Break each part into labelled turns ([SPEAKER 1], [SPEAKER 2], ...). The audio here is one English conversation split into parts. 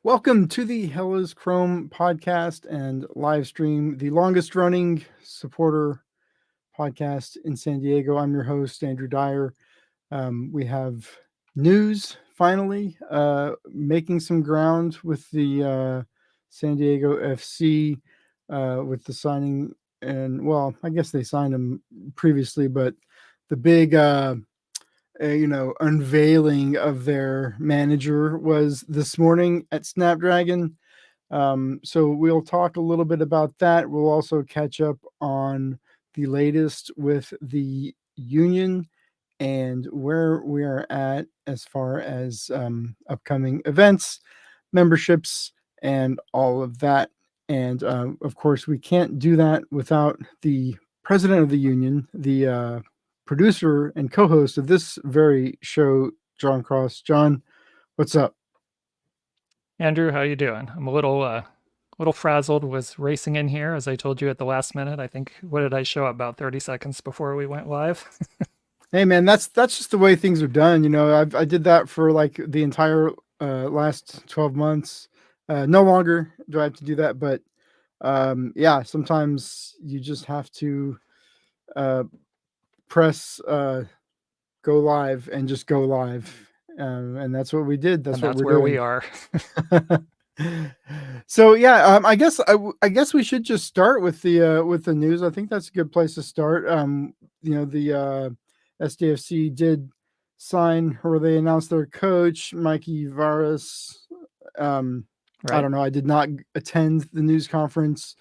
[SPEAKER 1] Welcome to the Hellas Chrome podcast and live stream, the longest running supporter podcast in San Diego. I'm your host, Andrew Dyer. We have news finally making some ground with the San Diego FC with the signing. And well, I guess they signed him previously, but the big unveiling of their manager was this morning at Snapdragon. So we'll talk a little bit about that. We'll also catch up on the latest with the union and where we are at as far as upcoming events, memberships, and all of that. And of course, we can't do that without the president of the union, the producer and co-host of this very show, John Cross. John, what's up?
[SPEAKER 2] Andrew, how you doing? I'm a little frazzled. Was racing in here as I told you at the last minute. I think what did I show up about 30 seconds before we went live?
[SPEAKER 1] Hey man, that's just the way things are done. I did that for like the entire last 12 months. No longer do I have to do that, but yeah, sometimes you just have to press go live and just go live. And that's what we did. That's
[SPEAKER 2] And
[SPEAKER 1] what
[SPEAKER 2] that's
[SPEAKER 1] we're
[SPEAKER 2] where we
[SPEAKER 1] doing.
[SPEAKER 2] are.
[SPEAKER 1] So yeah, I guess we should just start with the news. I think that's a good place to start. The SDFC did sign, or they announced their coach, Mikey Varas. I don't
[SPEAKER 2] Right?
[SPEAKER 1] know. I did not attend the news conference,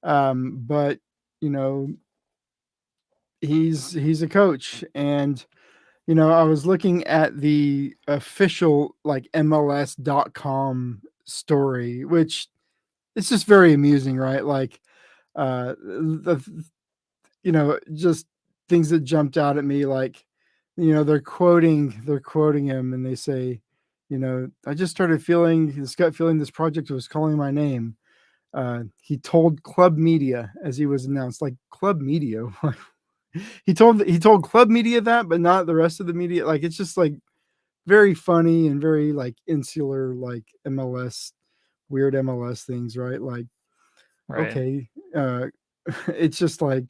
[SPEAKER 1] but you know, he's a coach, and I was looking at the official like MLS.com story, which it's just very amusing, right? Like just things that jumped out at me, like they're quoting him, and they say, I just started feeling this gut feeling this project was calling my name. He told Club Media as he was announced, like Club Media. he told Club Media that, but not the rest of the media. Like it's just like very funny and very like insular, like MLS, weird MLS things, right? Like,
[SPEAKER 2] Right.
[SPEAKER 1] okay, it's just like,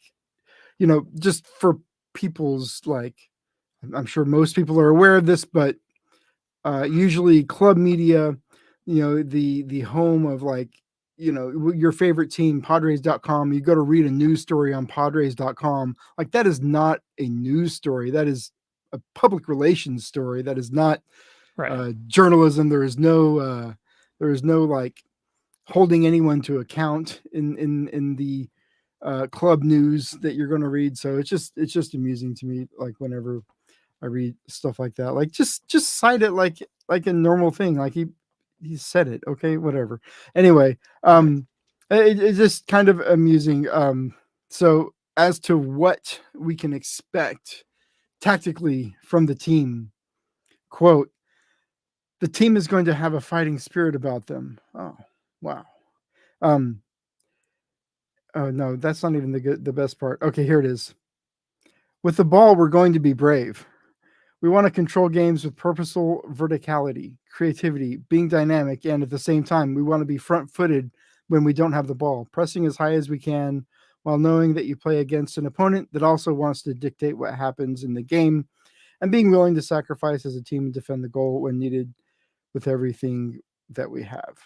[SPEAKER 1] just for people's like, I'm sure most people are aware of this, but usually Club Media, the home of like, your favorite team, Padres.com, you go to read a news story on Padres.com. Like that is not a news story. That is a public relations story. That is not
[SPEAKER 2] Right.
[SPEAKER 1] journalism. There is no like holding anyone to account in the club news that you're going to read. So it's just amusing to me, like whenever I read stuff like that. Like just cite it like a normal thing. Like he said it. Okay, whatever. Anyway,
[SPEAKER 2] Right.
[SPEAKER 1] it's just kind of amusing. So as to what we can expect tactically from the team, quote, the team is going to have a fighting spirit about them. Oh, wow. Um, oh no, that's not even the best part. Okay, here it is. With the ball, we're going to be brave. We want to control games with purposeful verticality, creativity, being dynamic, and at the same time, we want to be front footed when we don't have the ball, pressing as high as we can while knowing that you play against an opponent that also wants to dictate what happens in the game, and being willing to sacrifice as a team and defend the goal when needed with everything that we have.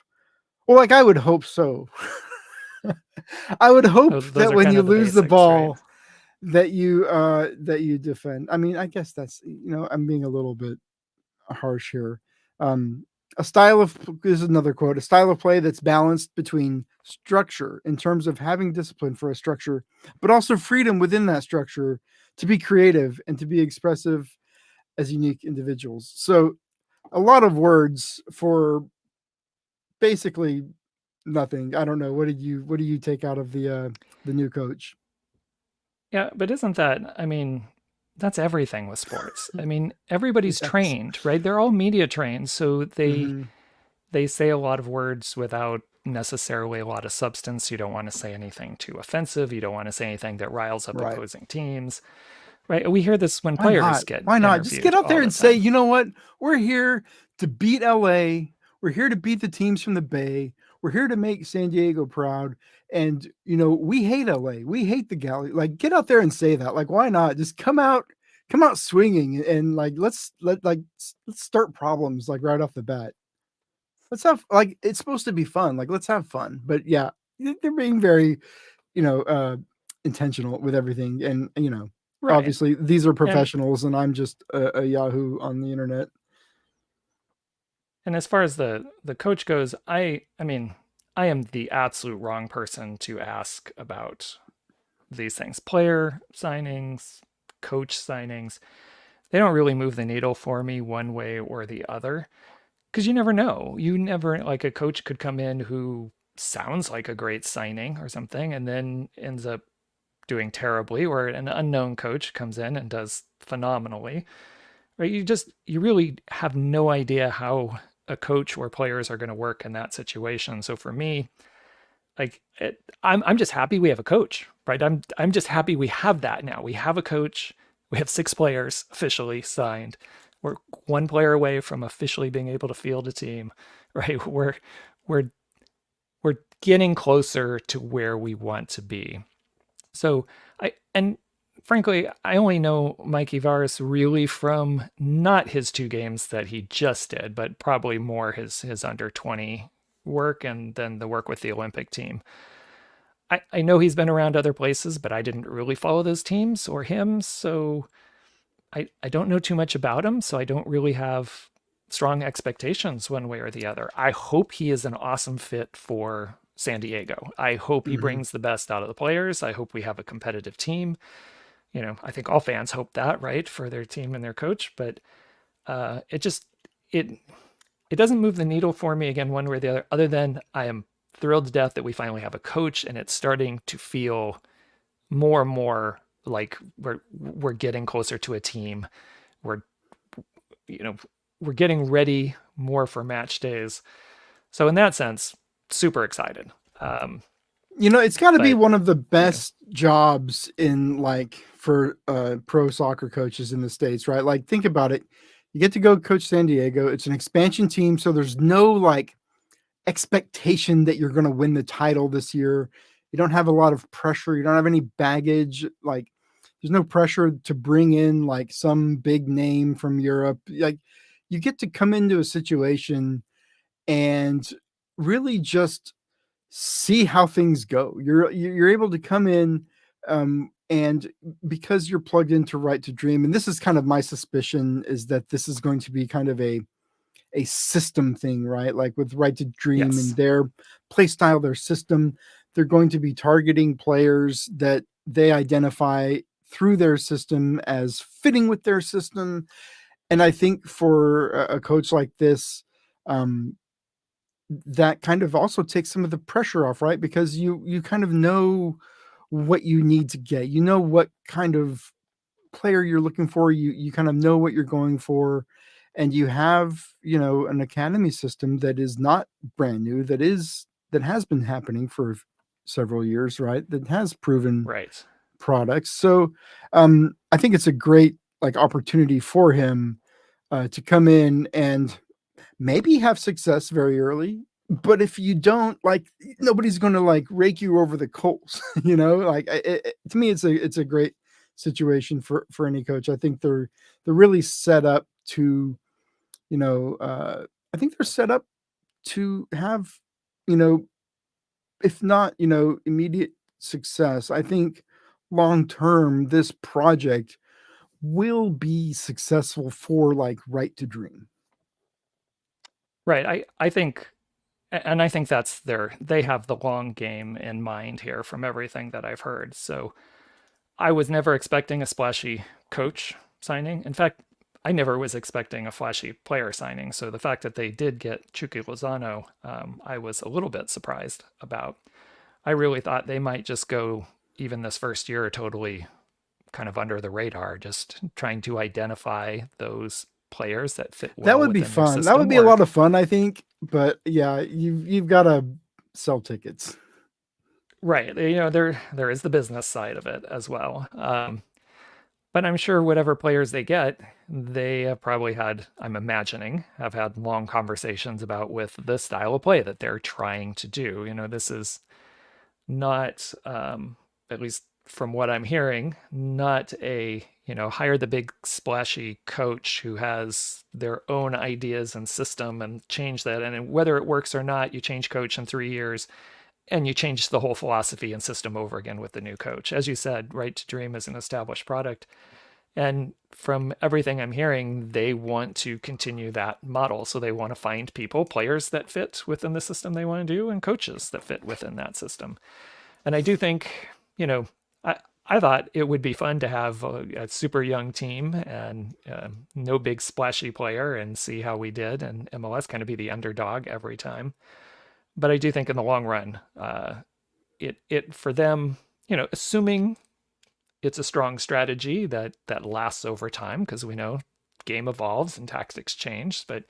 [SPEAKER 1] Well, like I would hope so. I would hope
[SPEAKER 2] Those
[SPEAKER 1] that
[SPEAKER 2] are
[SPEAKER 1] when
[SPEAKER 2] kind
[SPEAKER 1] you
[SPEAKER 2] of the
[SPEAKER 1] lose the
[SPEAKER 2] basics, right?
[SPEAKER 1] ball, that you defend. I mean, I guess that's, I'm being a little bit harsh here. Um, a style of this is another quote. A style of play that's balanced between structure in terms of having discipline for a structure, but also freedom within that structure to be creative and to be expressive as unique individuals. So a lot of words for basically nothing. I don't know. What do you take out of the new coach?
[SPEAKER 2] Yeah, but isn't that, I mean, that's everything with sports. I mean, everybody's
[SPEAKER 1] Yes.
[SPEAKER 2] trained, right? They're all media trained, so
[SPEAKER 1] Hmm.
[SPEAKER 2] they say a lot of words without necessarily a lot of substance. You don't want to say anything too offensive. You don't want to say anything that riles up
[SPEAKER 1] Right.
[SPEAKER 2] opposing teams, right? We hear this when
[SPEAKER 1] Why
[SPEAKER 2] players
[SPEAKER 1] not?
[SPEAKER 2] get
[SPEAKER 1] Why not? Just get
[SPEAKER 2] interviewed
[SPEAKER 1] out
[SPEAKER 2] all
[SPEAKER 1] there
[SPEAKER 2] the
[SPEAKER 1] and say,
[SPEAKER 2] time.
[SPEAKER 1] you know what? We're here to beat LA. We're here to beat the teams from the Bay. We're here to make San Diego proud. And we hate LA. We hate the Galaxy. Like, get out there and say that. Like, why not? Just come out swinging and like let's start problems like right off the bat. Let's have like it's supposed to be fun. Like, let's have fun. But yeah, they're being very you know uh intentional with everything, and
[SPEAKER 2] Right.
[SPEAKER 1] obviously these are
[SPEAKER 2] And
[SPEAKER 1] professionals, and I'm just a Yahoo on the internet.
[SPEAKER 2] and as far as the coach goes, I mean, I am the absolute wrong person to ask about these things. Player signings, coach signings, they don't really move the needle for me one way or the other because you never know. You never, like, a coach could come in who sounds like a great signing or something and then ends up doing terribly, or an unknown coach comes in and does phenomenally. Right? You really have no idea how a coach or players are going to work in that situation. So for me, I'm just happy we have a coach, right? I'm just happy we have that now. We have a coach. We have 6 players officially signed. We're 1 player away from officially being able to field a team, right? We're we're getting closer to where we want to be. So and frankly, I only know Mikey Varis really from not his 2 games that he just did, but probably more his under 20 work and then the work with the Olympic team. I know he's been around other places, but I didn't really follow those teams or him, so I don't know too much about him, so I don't really have strong expectations one way or the other. I hope he is an awesome fit for San Diego. I hope he
[SPEAKER 1] Hmm.
[SPEAKER 2] brings the best out of the players. I hope we have a competitive team. I think all fans hope that, right, for their team and their coach. But it just it it doesn't move the needle for me again one way or the other. Other than I am thrilled to death that we finally have a coach, and it's starting to feel more and more like we're getting closer to a team. We're you know we're getting ready more for match days. So in that sense, super excited. Um,
[SPEAKER 1] It's got to be
[SPEAKER 2] but
[SPEAKER 1] one of the
[SPEAKER 2] you know,
[SPEAKER 1] best jobs in like for pro soccer coaches in the States, right? Like, think about it. You get to go coach San Diego. It's an expansion team, so there's no like expectation that you're going to win the title this year. You don't have a lot of pressure. You don't have any baggage. Like, there's no pressure to bring in like some big name from Europe. Like, you get to come into a situation and really just see how things go. You're able to come in, and because you're plugged into Right to Dream, and this is kind of my suspicion is that this is going to be kind of a system thing, right? Like with Right to Dream and
[SPEAKER 2] yes,
[SPEAKER 1] their play style, their system, they're going to be targeting players that they identify through their system as fitting with their system. And I think for a coach like this, um, that kind of also takes some of the pressure off, right? Because you kind of know what you need to get. You know what kind of player you're looking for. You kind of know what you're going for, and you have an academy system that is not brand new. That has been happening for several years, right? That has proven
[SPEAKER 2] right.
[SPEAKER 1] products. So I think it's a great like opportunity for him to come in and maybe have success very early. But if you don't, like, nobody's going to like rake you over the coals, like to me, it's a great situation for any coach. I think they're really set up to, I think they're set up to have, you know, if not, immediate success. I think long term, this project will be successful for like Right to Dream.
[SPEAKER 2] Right. I think, and I think they have the long game in mind here from everything that I've heard. So I was never expecting a splashy coach signing. In fact, I never was expecting a flashy player signing. So the fact that they did get Chucky Lozano, I was a little bit surprised about. I really thought they might just go, even this first year, totally kind of under the radar, just trying to identify those players that fit
[SPEAKER 1] That
[SPEAKER 2] well
[SPEAKER 1] would be
[SPEAKER 2] within their
[SPEAKER 1] fun. That would
[SPEAKER 2] system,
[SPEAKER 1] be a
[SPEAKER 2] or
[SPEAKER 1] lot of fun, I think. But yeah, you've got to sell tickets.
[SPEAKER 2] right, there is the business side of it as well. But I'm sure whatever players they get, they have probably had, I'm imagining, have had long conversations about with the style of play that they're trying to do. This is not, at least from what I'm hearing, not a, hire the big splashy coach who has their own ideas and system and change that. And whether it works or not, you change coach in 3 years and you change the whole philosophy and system over again with the new coach. As you said, Right to Dream is an established product. And from everything I'm hearing, they want to continue that model. So they want to find people, players that fit within the system they want to do, and coaches that fit within that system. And I do think, I thought it would be fun to have a super young team and no big splashy player and see how we did, and MLS kind of be the underdog every time. But I do think in the long run, it for them, assuming it's a strong strategy that lasts over time, because we know game evolves and tactics change. But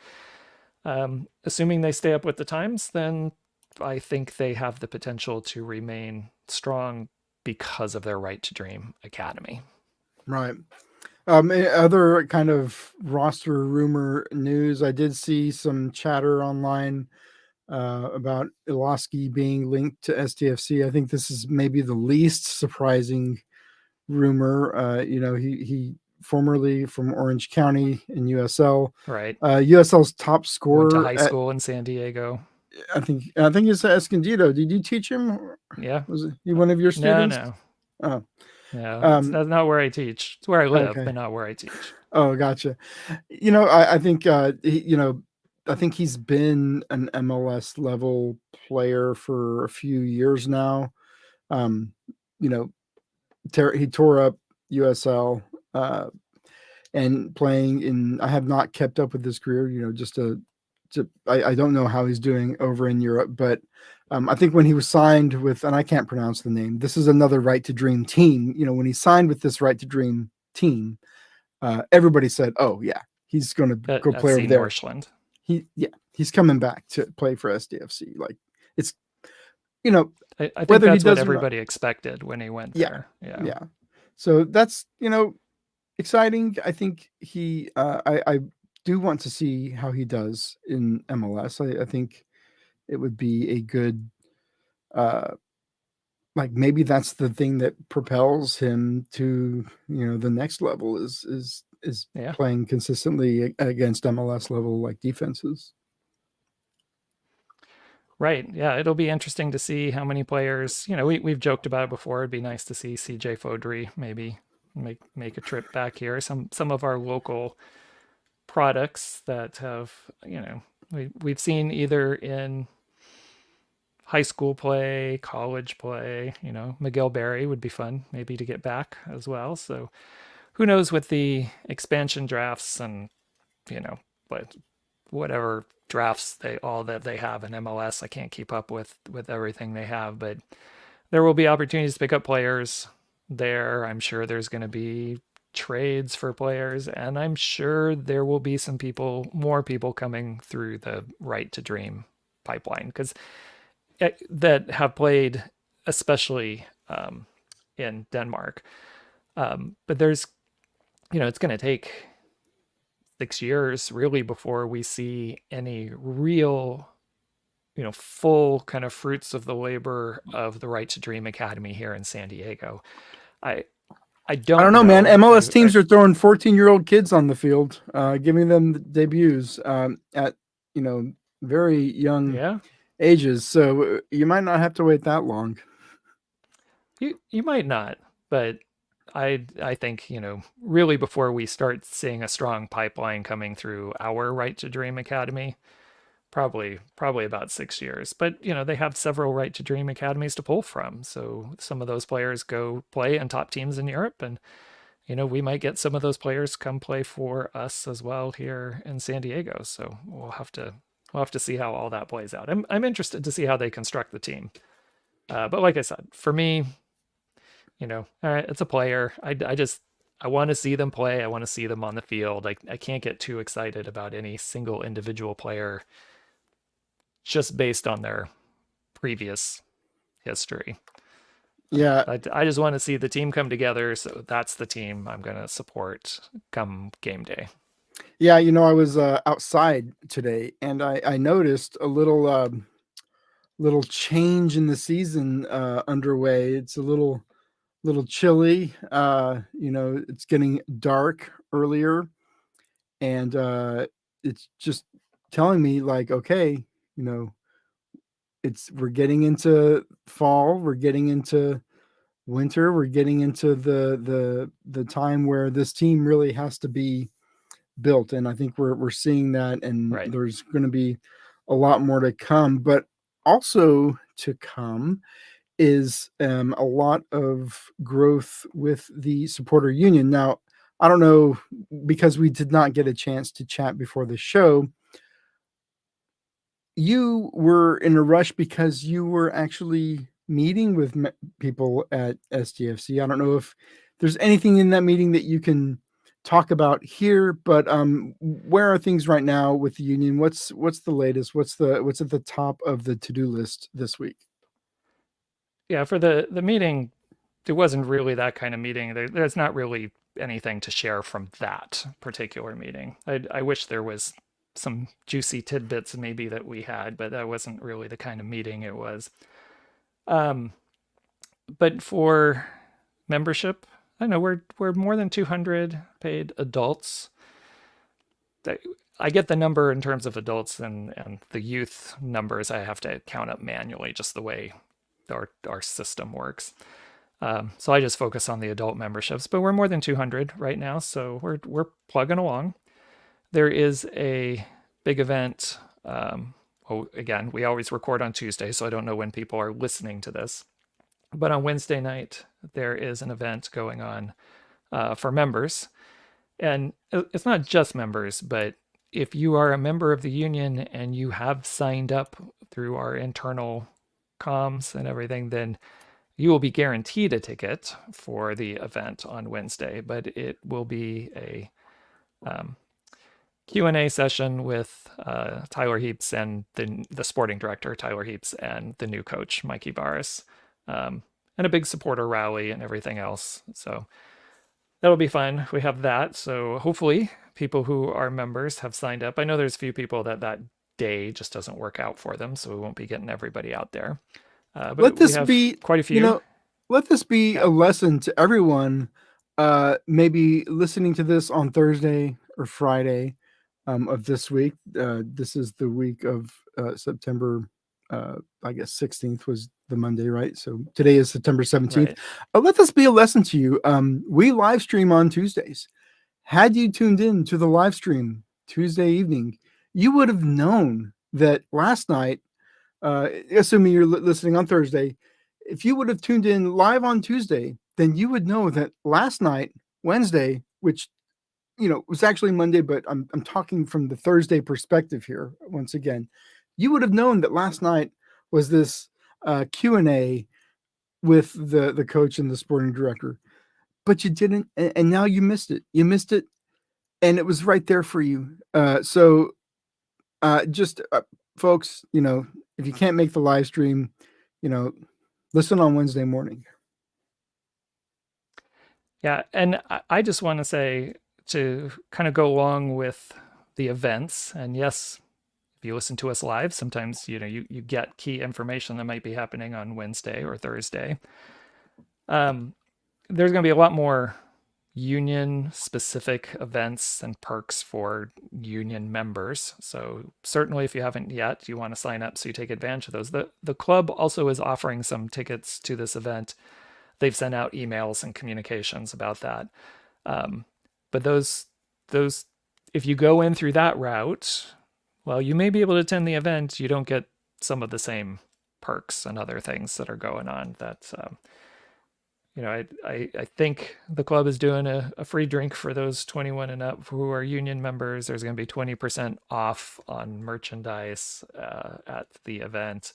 [SPEAKER 2] assuming they stay up with the times, then I think they have the potential to remain strong because of their Right to Dream Academy.
[SPEAKER 1] Right. Other kind of roster rumor news, I did see some chatter online about Iloski being linked to SDFC. I think this is maybe the least surprising rumor. He formerly from Orange County in USL.
[SPEAKER 2] Right.
[SPEAKER 1] USL's top scorer.
[SPEAKER 2] Went to high school in San Diego.
[SPEAKER 1] I think it's Escondido. Did you teach him?
[SPEAKER 2] Yeah.
[SPEAKER 1] Was he one of your students?
[SPEAKER 2] No.
[SPEAKER 1] Oh.
[SPEAKER 2] No, that's not where I teach. It's where I live, but not where I teach.
[SPEAKER 1] Oh, gotcha. I think I think he's been an MLS level player for a few years now. He tore up USL and playing in. I have not kept up with his career. I don't know how he's doing over in Europe, but I think when he was signed with, and I can't pronounce the name, this is another Right to Dream team. When he signed with this Right to Dream team, everybody said, "Oh yeah, he's going to go play over there."
[SPEAKER 2] Northland.
[SPEAKER 1] He's coming back to play for SDFC. Like it's,
[SPEAKER 2] I think that's what everybody expected when he went there.
[SPEAKER 1] Yeah. So that's exciting. I think I do want to see how he does in MLS. I think it would be a good, maybe that's the thing that propels him to the next level is playing consistently against MLS level defenses.
[SPEAKER 2] Right. Yeah, it'll be interesting to see how many players. We've joked about it before. It'd be nice to see CJ Fodry maybe make a trip back here. Some of our local products that have we've seen either in high school play, college play. Miguel Berry would be fun maybe to get back as well. So who knows with the expansion drafts and but whatever drafts they have in MLS. I can't keep up with everything they have, but there will be opportunities to pick up players there. I'm sure there's going to be trades for players, and I'm sure there will be more people coming through the Right to Dream pipeline because that have played, especially in Denmark. But there's, it's going to take 6 years really before we see any real, full kind of fruits of the labor of the Right to Dream Academy here in San Diego. I don't know,
[SPEAKER 1] man. MLS teams are throwing 14-year-old kids on the field, giving them debuts at very young ages. So you might not have to wait that long.
[SPEAKER 2] You might not, but I think, really before we start seeing a strong pipeline coming through our Right to Dream Academy, probably about 6 years. But, they have several Right to Dream academies to pull from. So some of those players go play in top teams in Europe. And, we might get some of those players come play for us as well here in San Diego. So we'll have to see how all that plays out. I'm interested to see how they construct the team. But like I said, for me, all right, it's a player. I want to see them play. I want to see them on the field. I can't get too excited about any single individual player just based on their previous history.
[SPEAKER 1] Yeah.
[SPEAKER 2] I just want to see the team come together. So that's the team I'm going to support come game day.
[SPEAKER 1] Yeah, I was outside today, and I noticed a little change in the season underway. It's a little chilly. It's getting dark earlier, and it's just telling me like, okay, you know, we're getting into fall, we're getting into winter, we're getting into the time where this team really has to be built, and I think we're seeing that, and
[SPEAKER 2] Right.
[SPEAKER 1] there's going to be a lot more to come. But also to come is a lot of growth with the supporter union. Now, I don't know, because we did not get a chance to chat before the show. You were in a rush because you were actually meeting with people at SDFC. I don't know if there's anything in that meeting that you can talk about here, but where are things right now with the union? What's the latest? What's at the top of the to-do list this week?
[SPEAKER 2] Yeah, for the meeting, it wasn't really that kind of meeting. There's not really anything to share from that particular meeting. I wish there was some juicy tidbits maybe that we had, but that wasn't really the kind of meeting it was. Um, but for membership, I don't know, we're more than 200 paid adults. I get the number in terms of adults, and the youth numbers I have to count up manually, just the way our system works. So I just focus on the adult memberships, but we're more than 200 right now, so we're plugging along. There is a big event. Again, we always record on Tuesday, so I don't know when people are listening to this. But on Wednesday night, there is an event going on for members. And it's not just members, but if you are a member of the union and you have signed up through our internal comms and everything, then you will be guaranteed a ticket for the event on Wednesday, but it will be a Q&A session with Tyler Heaps and the sporting director, Tyler Heaps, and the new coach, Mikey Barris, and a big supporter rally and everything else. So that'll be fun. We have that. So hopefully people who are members have signed up. I know there's a few people that day just doesn't work out for them, so we won't be getting everybody out there.
[SPEAKER 1] Let
[SPEAKER 2] But we
[SPEAKER 1] this
[SPEAKER 2] have
[SPEAKER 1] be,
[SPEAKER 2] quite a
[SPEAKER 1] you
[SPEAKER 2] few.
[SPEAKER 1] know, let this be
[SPEAKER 2] Yeah,
[SPEAKER 1] a lesson to everyone. Maybe listening to this on Thursday or Friday of this week. This is the week of September. I guess 16th was the Monday, right? So today is September 17th.
[SPEAKER 2] right.
[SPEAKER 1] Let this be a lesson to you. We live stream on Tuesdays. Had you tuned in to the live stream Tuesday evening, you would have known that last night, assuming you're listening on Thursday, if you would have tuned in live on Tuesday, then you would know that last night, Wednesday, which was actually Monday, but I'm talking from the Thursday perspective here. Once again, you would have known that last night was this Q&A with the coach and the sporting director, but you didn't, and now you missed it. You missed it, and it was right there for you. So just folks, if you can't make the live stream, you know, listen on Wednesday morning.
[SPEAKER 2] Yeah, and I just want to say, to kind of go along with the events, and yes, if you listen to us live, sometimes you get key information that might be happening on Wednesday or Thursday. There's going to be a lot more union specific events and perks for union members. So certainly if you haven't yet, you want to sign up so you take advantage of those. The club also is offering some tickets to this event. They've sent out emails and communications about that. But those if you go in through that route, well, you may be able to attend the event. You don't get some of the same perks and other things that are going on. That I think the club is doing a free drink for those 21 and up who are union members. There's going to be 20% off on merchandise at the event.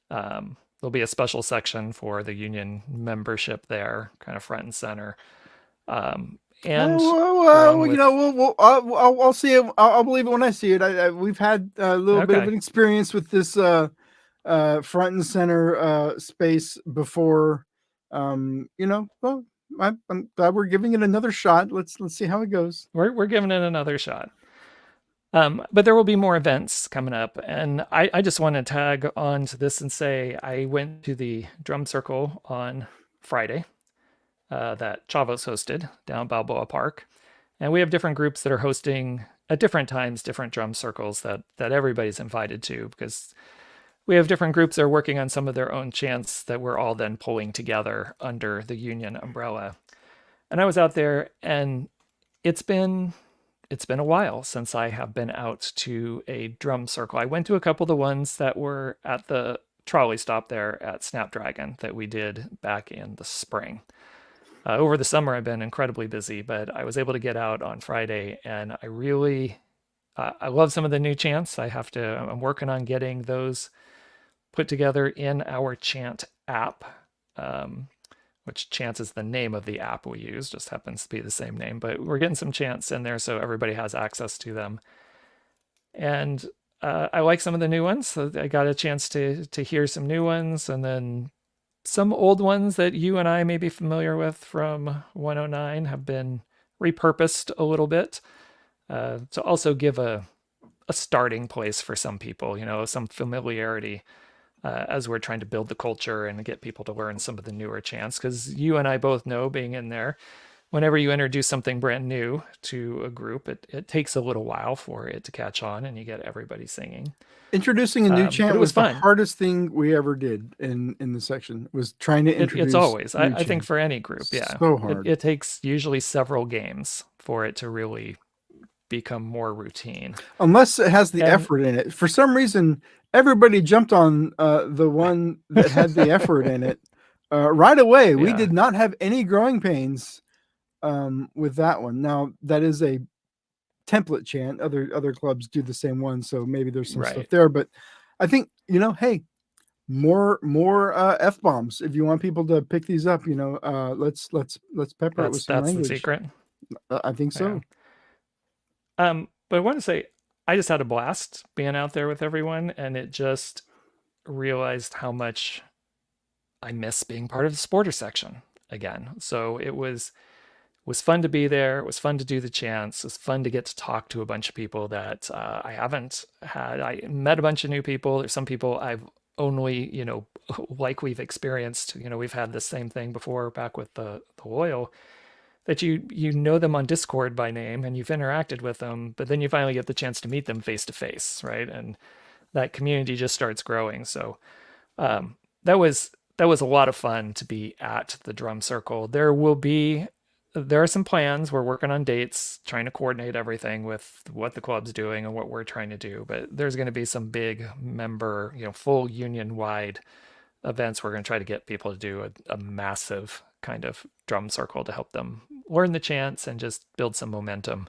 [SPEAKER 2] There'll be a special section for the union membership there, kind of front and center. And along
[SPEAKER 1] Well,
[SPEAKER 2] with
[SPEAKER 1] I'll see it. I'll believe it when I see it. We've had a little bit of
[SPEAKER 2] okay,
[SPEAKER 1] an experience with this front and center space before. Well, I'm glad we're giving it another shot. Let's see how it goes.
[SPEAKER 2] We're giving it another shot. But there will be more events coming up. And I just want to tag on to this and say I went to the drum circle on Friday that Chavos hosted down Balboa Park. And we have different groups that are hosting at different times different drum circles that everybody's invited to, because we have different groups that are working on some of their own chants that we're all then pulling together under the union umbrella. And I was out there, and it's been a while since I have been out to a drum circle. I went to a couple of the ones that were at the trolley stop there at Snapdragon that we did back in the spring. Over the summer, I've been incredibly busy, but I was able to get out on Friday, and I really, I love some of the new chants. I'm working on getting those put together in our chant app, which chants is the name of the app we use, just happens to be the same name, but we're getting some chants in there so everybody has access to them. And I like some of the new ones. So I got a chance to hear some new ones, and then some old ones that you and I may be familiar with from 109 have been repurposed a little bit to also give a starting place for some people, some familiarity as we're trying to build the culture and get people to learn some of the newer chants. Because you and I both know, being in there, whenever you introduce something brand new to a group, it takes a little while for it to catch on and you get everybody singing.
[SPEAKER 1] Introducing a new
[SPEAKER 2] But
[SPEAKER 1] chant
[SPEAKER 2] it was
[SPEAKER 1] was the
[SPEAKER 2] fun.
[SPEAKER 1] hardest thing we ever did in the section, was trying to introduce.
[SPEAKER 2] It's always,
[SPEAKER 1] new
[SPEAKER 2] I think,
[SPEAKER 1] chants.
[SPEAKER 2] for any group, yeah.
[SPEAKER 1] So hard.
[SPEAKER 2] It takes usually several games for it to really become more routine.
[SPEAKER 1] Unless it has the
[SPEAKER 2] And
[SPEAKER 1] effort in it. For some reason, everybody jumped on the one that had the effort in it right away. We
[SPEAKER 2] yeah,
[SPEAKER 1] did not have any growing pains with that one. Now, that is a template chant. Other clubs do the same one, so maybe there's some stuff
[SPEAKER 2] right.
[SPEAKER 1] there. But I think, hey, more F bombs. If you want people to pick these up, let's pepper it with some
[SPEAKER 2] That's the
[SPEAKER 1] language.
[SPEAKER 2] secret.
[SPEAKER 1] I think so.
[SPEAKER 2] Yeah. But I want to say, I just had a blast being out there with everyone, and it just realized how much I miss being part of the supporter section again. So it was fun to be there. It was fun to do the chants. It was fun to get to talk to a bunch of people that I haven't had. I met a bunch of new people. There's some people I've only, like we've experienced, we've had the same thing before back with the loyal, that you know them on Discord by name and you've interacted with them, but then you finally get the chance to meet them face to face, right? And that community just starts growing. So that was a lot of fun to be at the drum circle. There are some plans. We're working on dates, trying to coordinate everything with what the club's doing and what we're trying to do. But there's going to be some big member, full union wide events. We're going to try to get people to do a massive kind of drum circle to help them learn the chants and just build some momentum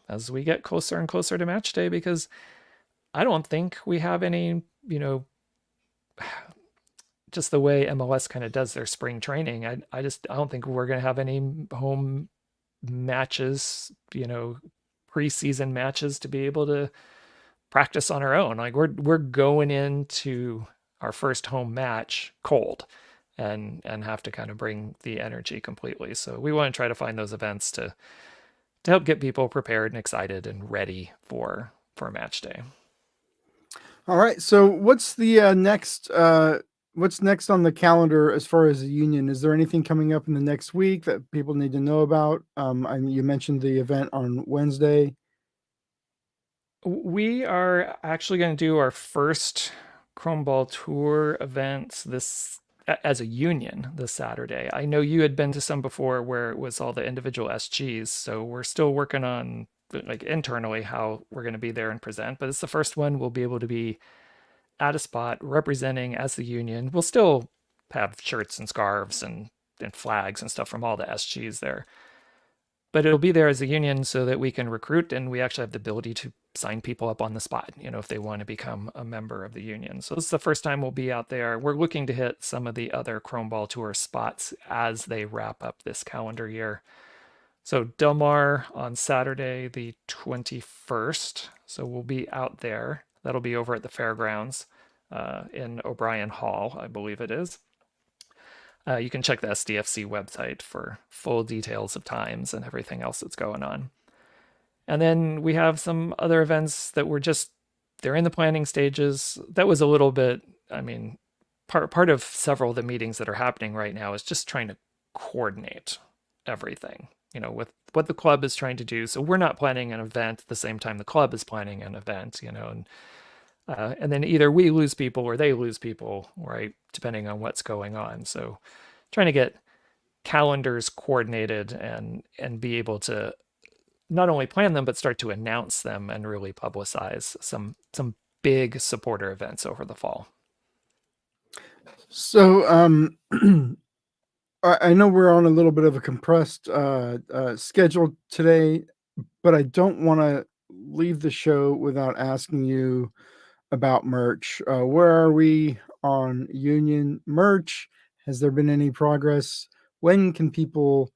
[SPEAKER 2] as we get closer and closer to match day, because I don't think we have any, just the way MLS kind of does their spring training. I don't think we're going to have any home matches, preseason matches to be able to practice on our own. Like we're going into our first home match cold and have to kind of bring the energy completely. So we want to try to find those events to help get people prepared and excited and ready for match day.
[SPEAKER 1] All right. So what's the next what's next on the calendar as far as the union? Is there anything coming up in the next week that people need to know about? You mentioned the event on Wednesday.
[SPEAKER 2] We are actually going to do our first Chrome Ball Tour events this as a union this Saturday. I know you had been to some before where it was all the individual SGs, so we're still working on like internally how we're going to be there and present, but it's the first one. We'll be able to be at a spot representing as the union. We'll still have shirts and scarves and flags and stuff from all the SGs there, but it'll be there as a union so that we can recruit, and we actually have the ability to sign people up on the spot, if they want to become a member of the union. So this is the first time we'll be out there. We're looking to hit some of the other Chrome Ball Tour spots as they wrap up this calendar year. So Del Mar on Saturday, the 21st. So we'll be out there. That'll be over at the fairgrounds in O'Brien Hall, I believe it is. You can check the SDFC website for full details of times and everything else that's going on. And then we have some other events that were just, they're in the planning stages. That was a little bit, I mean, part of several of the meetings that are happening right now is just trying to coordinate everything, with what the club is trying to do. So we're not planning an event at the same time the club is planning an event, and then either we lose people or they lose people, right? Depending on what's going on. So trying to get calendars coordinated and be able to not only plan them but start to announce them and really publicize some big supporter events over the fall.
[SPEAKER 1] So I know we're on a little bit of a compressed schedule today, but I don't want to leave the show without asking you about merch. Where are we on union merch? Has there been any progress? When can people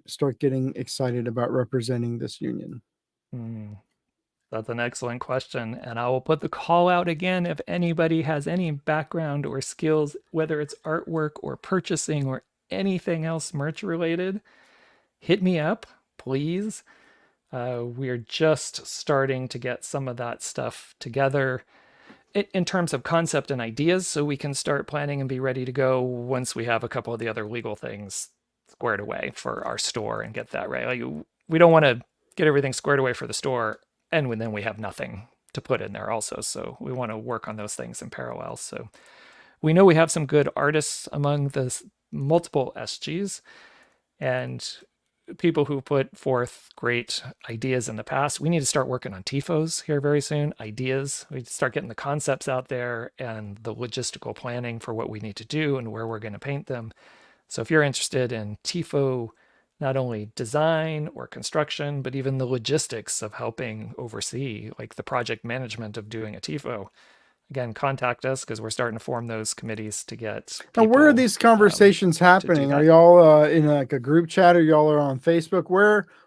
[SPEAKER 1] start getting excited about representing this union?
[SPEAKER 2] Hmm. That's an excellent question. And I will put the call out again if anybody has any background or skills, whether it's artwork or purchasing or anything else merch related, hit me up, please. We're just starting to get some of that stuff together in terms of concept and ideas so we can start planning and be ready to go once we have a couple of the other legal things squared away for our store and get that right. Like, we don't want to get everything squared away for the store and then we have nothing to put in there also. So we want to work on those things in parallel. So we know we have some good artists among the multiple SGs and people who put forth great ideas in the past. We need to start working on TIFOs here very soon. Ideas. We start getting the concepts out there and the logistical planning for what we need to do and where we're going to paint them. So if you're interested in TIFO, not only design or construction, but even the logistics of helping oversee, like the project management of doing a TIFO, again, contact us because we're starting to form those committees to get
[SPEAKER 1] Now, where are these conversations happening? Are y'all in like a group chat, or y'all are on Facebook?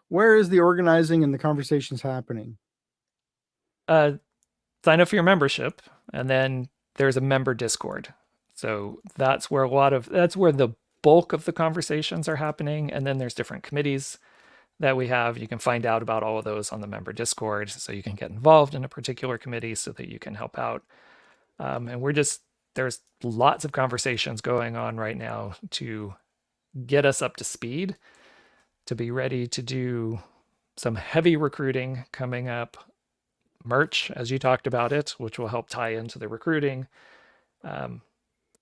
[SPEAKER 1] Where is the organizing and the conversations happening?
[SPEAKER 2] Sign up for your membership, and then there's a member Discord. So that's where the bulk of the conversations are happening. And then there's different committees that we have. You can find out about all of those on the member Discord, so you can get involved in a particular committee so that you can help out. And there's lots of conversations going on right now to get us up to speed, to be ready to do some heavy recruiting coming up, merch, as you talked about it, which will help tie into the recruiting, and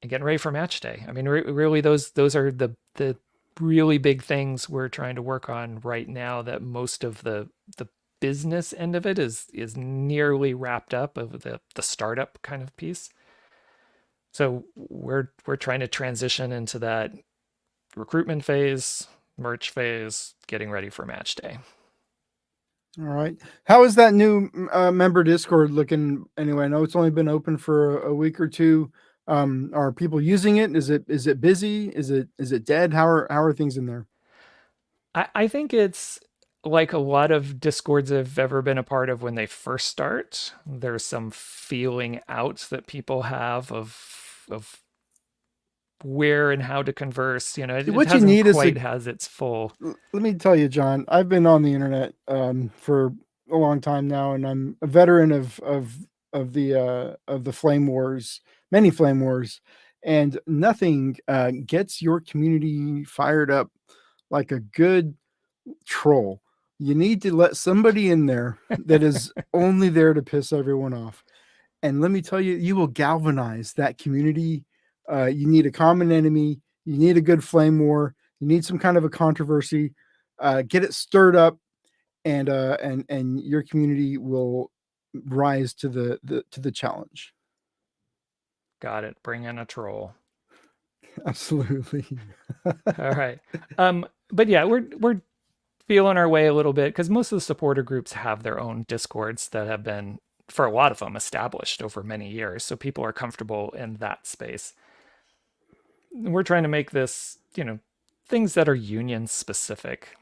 [SPEAKER 2] getting ready for match day. I mean, really, those are the really big things we're trying to work on right now. That most of the business end of it is nearly wrapped up, of the startup kind of piece. So we're trying to transition into that recruitment phase, merch phase, getting ready for match day.
[SPEAKER 1] All right. How is that new member Discord looking anyway? I know it's only been open for a week or two. Are people using it? Is it busy? Is it dead? How are things in there?
[SPEAKER 2] I think it's like a lot of Discords I've ever been a part of when they first start. There's some feeling out that people have of where and how to converse. It
[SPEAKER 1] What you
[SPEAKER 2] hasn't
[SPEAKER 1] need is
[SPEAKER 2] quite has its full.
[SPEAKER 1] let me tell you, John, I've been on the internet for a long time now, and I'm a veteran of the flame wars, many flame wars, and nothing gets your community fired up like a good troll. You need to let somebody in there that is only there to piss everyone off. And let me tell you, you will galvanize that community. You need a common enemy. You need a good flame war. You need some kind of a controversy. Get it stirred up, and your community will rise to the challenge.
[SPEAKER 2] Got it. Bring in a troll.
[SPEAKER 1] Absolutely.
[SPEAKER 2] All right. But yeah, we're feeling our way a little bit because most of the supporter groups have their own Discords that have been, for a lot of them, established over many years. So people are comfortable in that space. We're trying to make this, things that are union specific.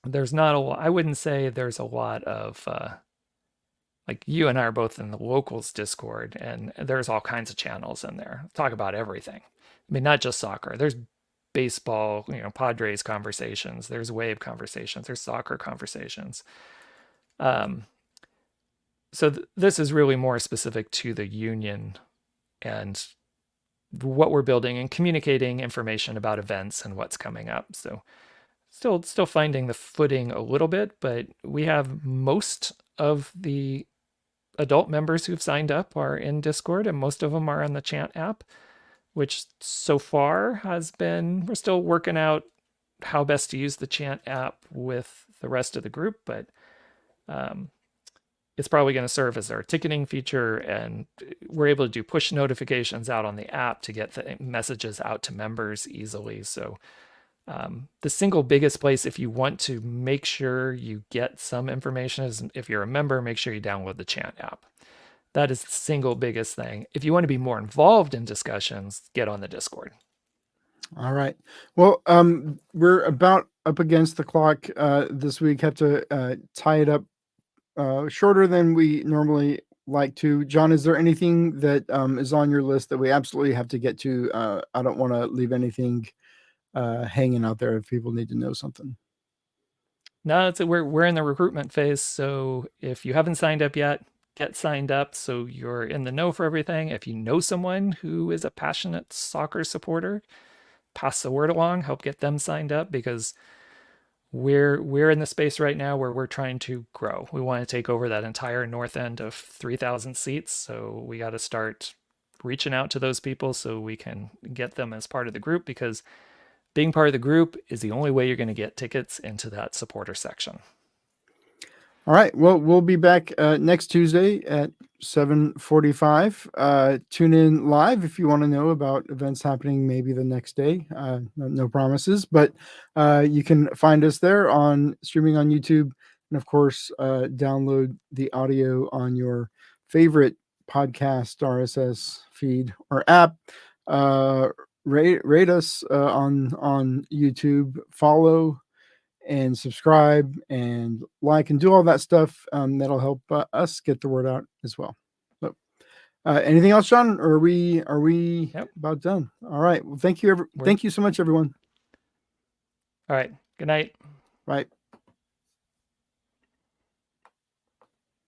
[SPEAKER 2] There's not a lot, I wouldn't say there's a lot of, like, you and I are both in the locals Discord, and there's all kinds of channels in there. Talk about everything. I mean, not just soccer. There's baseball, Padres conversations. There's wave conversations. There's soccer conversations. Um, so this is really more specific to the union and what we're building and communicating information about events and what's coming up. So still finding the footing a little bit, but we have most of the adult members who've signed up are in Discord, and most of them are on the Chant app, which so far has been, we're still working out how best to use the Chant app with the rest of the group, but it's probably going to serve as our ticketing feature, and we're able to do push notifications out on the app to get the messages out to members easily. So the single biggest place, if you want to make sure you get some information, is if you're a member, make sure you download the Chant app. That is the single biggest thing. If you want to be more involved in discussions, get on the Discord.
[SPEAKER 1] All right. Well, we're about up against the clock this week. Have to tie it up shorter than we normally like to. John, is there anything that is on your list that we absolutely have to get to? I don't want to leave anything hanging out there if people need to know something.
[SPEAKER 2] No, we're in the recruitment phase. So if you haven't signed up yet, get signed up so you're in the know for everything. If you know someone who is a passionate soccer supporter, pass the word along, help get them signed up, because we're in the space right now where we're trying to grow. We want to take over that entire north end of 3,000 seats. So we got to start reaching out to those people so we can get them as part of the group, because being part of the group is the only way you're going to get tickets into that supporter section.
[SPEAKER 1] All right. Well, we'll be back next Tuesday at 7:45. Tune in live if you want to know about events happening maybe the next day. No promises, but you can find us there on streaming on YouTube. And of course, download the audio on your favorite podcast RSS feed or app. Rate us on YouTube. Follow and subscribe and like and do all that stuff. That'll help us get the word out as well. So, anything else, John? Or are we about done? All right. Well, thank you. Thank you so much, everyone.
[SPEAKER 2] All right. Good night.
[SPEAKER 1] Right.